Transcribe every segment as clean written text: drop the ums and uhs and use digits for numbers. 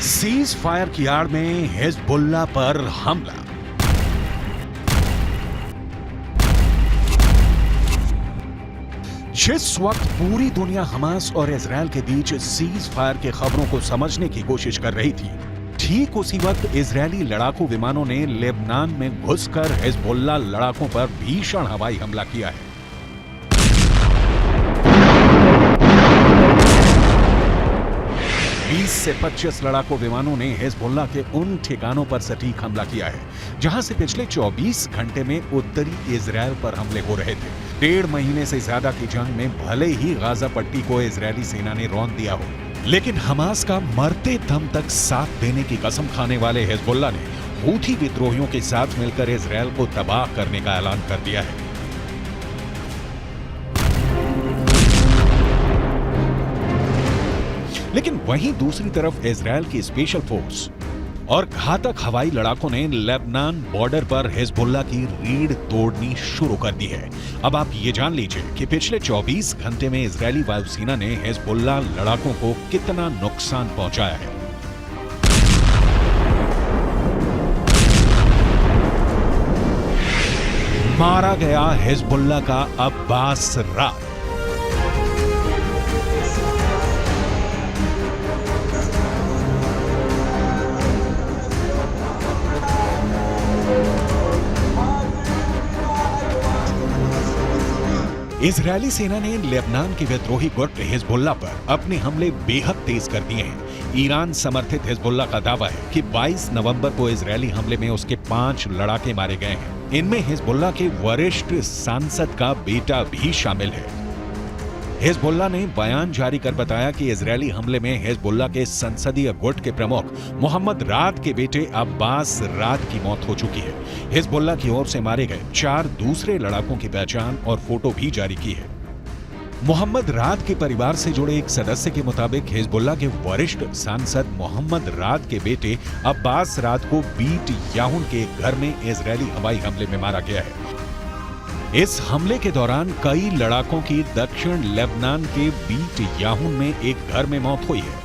Cease fire की आड़ में हिजबुल्लाह पर हमला। जिस वक्त पूरी दुनिया हमास और इजराइल के बीच सीज फायर के खबरों को समझने की कोशिश कर रही थी, ठीक उसी वक्त इजरायली लड़ाकू विमानों ने लेबनान में घुसकर हिजबुल्लाह लड़ाकों पर भीषण हवाई हमला किया है। से 25 लड़ाकू विमानों ने हिजबुल्लाह के उन ठिकानों पर सटीक हमला किया है जहां से पिछले 24 घंटे में उत्तरी इजराइल पर हमले हो रहे थे। 1.5 महीने से ज्यादा की जंग में भले ही गाजा पट्टी को इजरायली सेना ने रौंद दिया हो, लेकिन हमास का मरते दम तक साथ देने की कसम खाने वाले हिजबुल्लाह ने हूथी विद्रोहियों के साथ मिलकर इजराइल को तबाह करने का ऐलान कर दिया है। लेकिन वहीं दूसरी तरफ इजराइल की स्पेशल फोर्स और घातक हवाई लड़ाकों ने लेबनान बॉर्डर पर हिजबुल्लाह की रीढ़ तोड़नी शुरू कर दी है। अब आप ये जान लीजिए कि पिछले 24 घंटे में इजरायली वायुसेना ने हिजबुल्लाह लड़ाकों को कितना नुकसान पहुंचाया है। मारा गया हिजबुल्लाह का अब्बास राद। इजरायली सेना ने लेबनान के विद्रोही गुट हिजबुल्लाह पर अपने हमले बेहद तेज कर दिए हैं। ईरान समर्थित हिजबुल्लाह का दावा है कि 22 नवंबर को इजरायली हमले में उसके 5 लड़ाके मारे गए हैं। इनमें हिजबुल्लाह के वरिष्ठ सांसद का बेटा भी शामिल है। हिजबुल्लाह ने बयान जारी कर बताया कि इजरायली हमले में हिजबुल्लाह के संसदीय गुट के प्रमुख मोहम्मद राद के बेटे अब्बास राद की मौत हो चुकी है। हिजबुल्लाह की ओर से मारे गए 4 दूसरे लड़ाकों की पहचान और फोटो भी जारी की है। मोहम्मद राद के परिवार से जुड़े एक सदस्य के मुताबिक हिजबुल्लाह के वरिष्ठ सांसद मोहम्मद राद के बेटे अब्बास राद को बीट याहुन के घर में इजरायली हवाई हमले में मारा गया है। इस हमले के दौरान कई लड़ाकों की दक्षिण लेबनान के बीट याहुन में एक घर में मौत हुई है।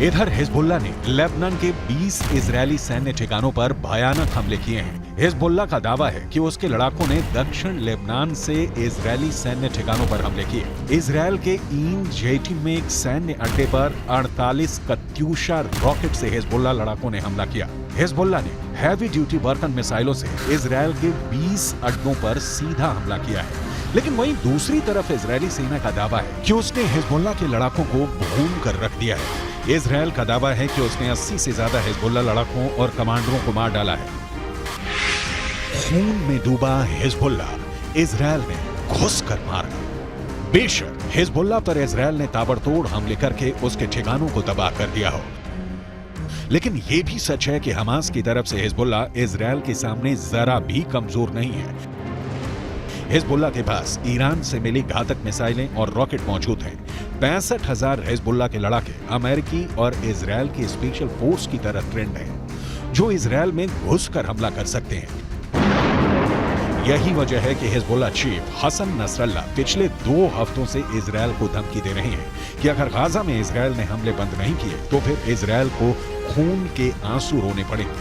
इधर हिजबुल्लाह ने लेबनान के 20 इजरायली सैन्य ठिकानों पर भयानक हमले किए हैं। हिजबुल्लाह का दावा है कि उसके लड़ाकों ने दक्षिण लेबनान से इजरायली सैन्य ठिकानों पर हमले किए। इजरायल के ईन जेटिम में एक सैन्य अड्डे पर 48 कत्यूशा रॉकेट से हिजबुल्लाह लड़ाकों ने हमला किया। हिजबुल्लाह ने हैवी ड्यूटी बर्कन मिसाइलों से इजरायल के 20 अड्डों पर सीधा हमला किया है। लेकिन वहीं दूसरी तरफ इजरायली सेना का दावा है कि उसने हिजबुल्लाह के लड़ाकों को भून कर रख दिया है। इजरायल का दावा है कि उसने 80 से ज्यादा हिजबुल्लाह लड़ाकों और कमांडरों को मार डाला है। खून में डूबा हिजबुल्लाह इजरायल ने घुसकर मारा। बेशक हिजबुल्लाह पर इजरायल ने ताबड़तोड़ हमले करके उसके ठिकानों को तबाह कर दिया हो, लेकिन यह भी सच है कि हमास की तरफ से हिजबुल्लाह इजरायल के सामने जरा भी कमजोर नहीं है। हिजबुल्लाह के पास ईरान से मिली घातक मिसाइलें और रॉकेट मौजूद हैं। 65,000 हिजबुल्लाह के लड़ाके अमेरिकी और इजरायल की स्पेशल फोर्स की तरह ट्रेंड हैं, जो इजरायल में घुसकर हमला कर सकते हैं। यही वजह है कि हिजबुल्लाह चीफ हसन नसरल्लाह पिछले 2 हफ्तों से इजरायल को धमकी दे रहे हैं कि अगर गाजा में इजरायल ने हमले बंद नहीं किए तो फिर इजरायल को खून के आंसू रोने पड़ेंगे।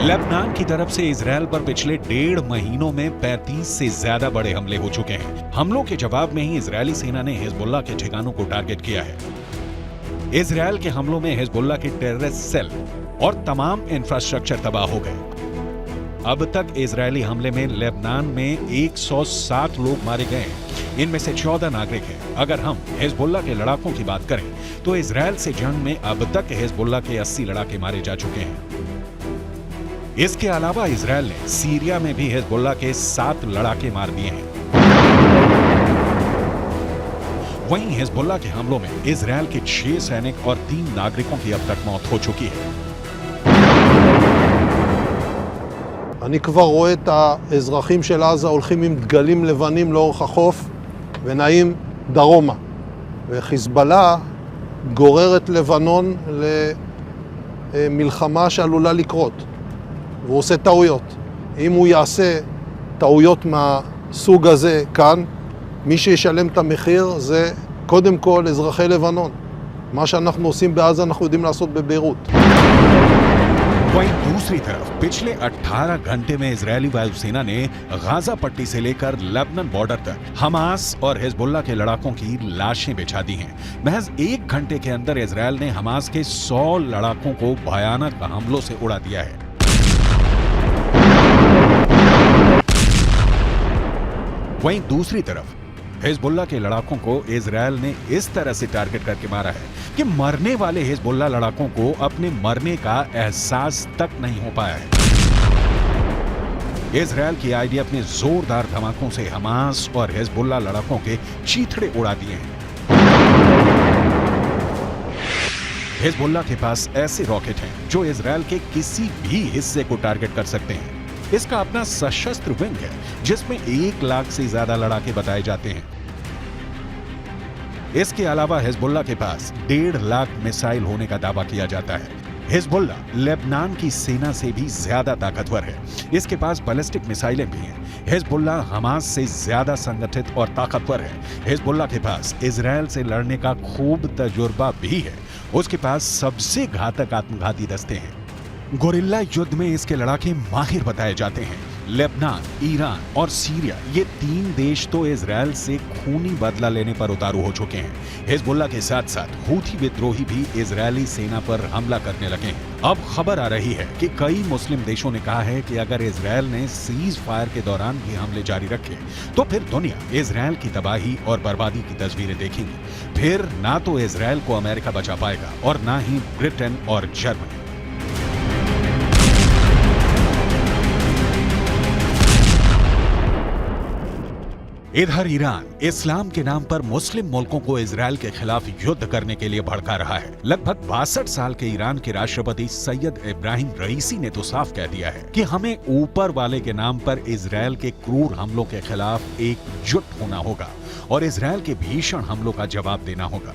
लेबनान की तरफ से इजरायल पर पिछले 1.5 महीनों में 35 से ज्यादा बड़े हमले हो चुके हैं। हमलों के जवाब में ही इजरायली सेना ने हिजबुल्लाह के ठिकानों को टारगेट किया है। इजरायल के हमलों में हिजबुल्लाह के टेररिस्ट सेल और तमाम इंफ्रास्ट्रक्चर तबाह हो गए। अब तक इजरायली हमले में लेबनान में 107 लोग मारे गए हैं। इनमें से 14 नागरिक हैं। अगर हम हिजबुल्लाह के लड़ाकों की बात करें तो इजरायल से जंग में अब तक हिजबुल्लाह के 80 लड़ाके मारे जा चुके हैं। इसके अलावा इजरायल ने सीरिया में भी हिजबुल्लाह के 7 लड़ाके मार दिए हैं। वहीं हिजबुल्लाह के हमलों में इजरायल के 6 सैनिक और 3 नागरिकों की अब तक मौत हो चुकी है। אני כבר רואה את האזרחים של עזה הולכים עם דגלים לבנים לאורך החוף ונעים דרומה. וחיזבאללה גורר את לבנון למלחמה שעלולה לקרות. והוא עושה טעויות. אם הוא יעשה טעויות מהסוג הזה כאן, מי שישלם את המחיר זה קודם כל אזרחי לבנון. מה שאנחנו עושים בעזה אנחנו יודעים לעשות בביירות. वहीं दूसरी तरफ पिछले 18 घंटे में इजरायली वायुसेना ने गाजा पट्टी से लेकर लेबनान बॉर्डर तक हमास और हिजबुल्लाह के लड़ाकों की लाशें बिछा दी हैं। महज 1 घंटे के अंदर इजरायल ने हमास के 100 लड़ाकों को भयानक हमलों से उड़ा दिया है। वहीं दूसरी तरफ हिजबुल्लाह के लड़ाकों को इजरायल ने इस तरह से टारगेट करके मारा है कि मरने वाले हिजबुल्लाह लड़ाकों को अपने मरने का एहसास तक नहीं हो पाया है। इजरायल की आईडीएफ ने जोरदार धमाकों से हमास और हिजबुल्लाह लड़ाकों के चीथड़े उड़ा दिए हैं। हिजबुल्लाह के पास ऐसे रॉकेट हैं जो इजरायल के किसी भी हिस्से को टारगेट कर सकते हैं। इसका अपना सशस्त्र विंग है जिसमें 1 लाख से ज्यादा लड़ाके बताए जाते हैं। इसके अलावा हिजबुल्लाह के पास 1.5 लाख मिसाइल होने का दावा किया जाता है। हिजबुल्लाह लेबनान की सेना से भी ज्यादा ताकतवर है। इसके पास बैलिस्टिक मिसाइलें भी हैं। हिजबुल्लाह हमास से ज्यादा संगठित और ताकतवर है। हिजबुल्लाह के पास इजरायल से लड़ने का खूब तजुर्बा भी है। उसके पास सबसे घातक आत्मघाती दस्ते हैं। गोरिल्ला युद्ध में इसके लड़ाके माहिर बताए जाते हैं। लेबनान, ईरान और सीरिया ये 3 देश तो इजरायल से खूनी बदला लेने पर उतारू हो चुके हैं। हिजबुल्लाह के साथ साथ हूथी विद्रोही भी इजरायली सेना पर हमला करने लगे हैं। अब खबर आ रही है कि कई मुस्लिम देशों ने कहा है कि अगर इजरायल ने सीज फायर के दौरान भी हमले जारी रखे तो फिर दुनिया इजरायल की तबाही और बर्बादी की तस्वीरें देखेंगी। फिर ना तो इजरायल को अमेरिका बचा पाएगा और ना ही ब्रिटेन और जर्मनी। इधर ईरान इस्लाम के नाम पर मुस्लिम मुल्कों को इजरायल के खिलाफ युद्ध करने के लिए भड़का रहा है। लगभग 62 साल के ईरान के राष्ट्रपति सैयद इब्राहिम रईसी ने तो साफ कह दिया है कि हमें ऊपर वाले के नाम पर इजरायल के क्रूर हमलों के खिलाफ एकजुट होना होगा और इजरायल के भीषण हमलों का जवाब देना होगा।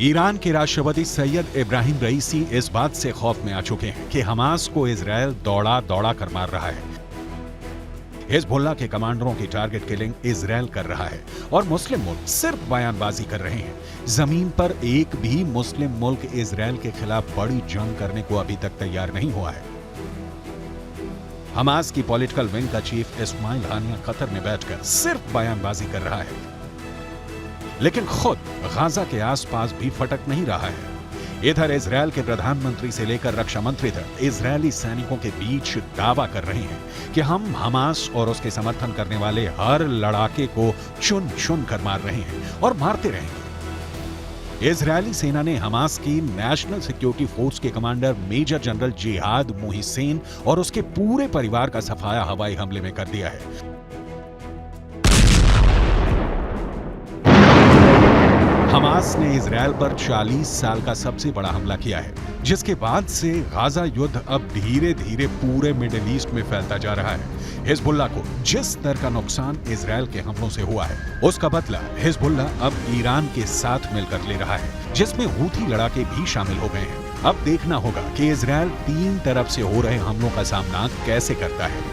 ईरान के राष्ट्रपति सैयद इब्राहिम रईसी इस बात से खौफ में आ चुके हैं कि हमास को इजरायल दौड़ा दौड़ा कर मार रहा है। हिजबुल्लाह के कमांडरों की टारगेट किलिंग इजरायल कर रहा है और मुस्लिम मुल्क सिर्फ बयानबाजी कर रहे हैं। जमीन पर एक भी मुस्लिम मुल्क इजरायल के खिलाफ बड़ी जंग करने को अभी तक तैयार नहीं हुआ है। हमास की पॉलिटिकल विंग का चीफ इस्माइल हानिया कतर में बैठकर सिर्फ बयानबाजी कर रहा है, लेकिन खुद गाजा के आसपास भी फटक नहीं रहा है। इधर इजरायल के प्रधानमंत्री से लेकर रक्षा मंत्री तक इजरायली सैनिकों के बीच दावा कर रहे हैं कि हम हमास और उसके समर्थन करने वाले हर लड़ाके को चुन चुन कर मार रहे हैं और मारते रहेंगे। इजरायली सेना ने हमास की नेशनल सिक्योरिटी फोर्स के कमांडर मेजर जनरल जिहाद मोहिसेन और उसके पूरे परिवार का सफाया हवाई हमले में कर दिया है। हमास हमास ने इजरायल पर 40 साल का सबसे बड़ा हमला किया है, जिसके बाद से गाजा युद्ध अब धीरे धीरे पूरे मिडिल ईस्ट में फैलता जा रहा है। हिजबुल्लाह को जिस तरह का नुकसान इजरायल के हमलों से हुआ है, उसका बदला हिजबुल्लाह अब ईरान के साथ मिलकर ले रहा है, जिसमें हूथी लड़ाके भी शामिल हो गए हैं। अब देखना होगा कि इजरायल 3 तरफ से हो रहे हमलों का सामना कैसे करता है।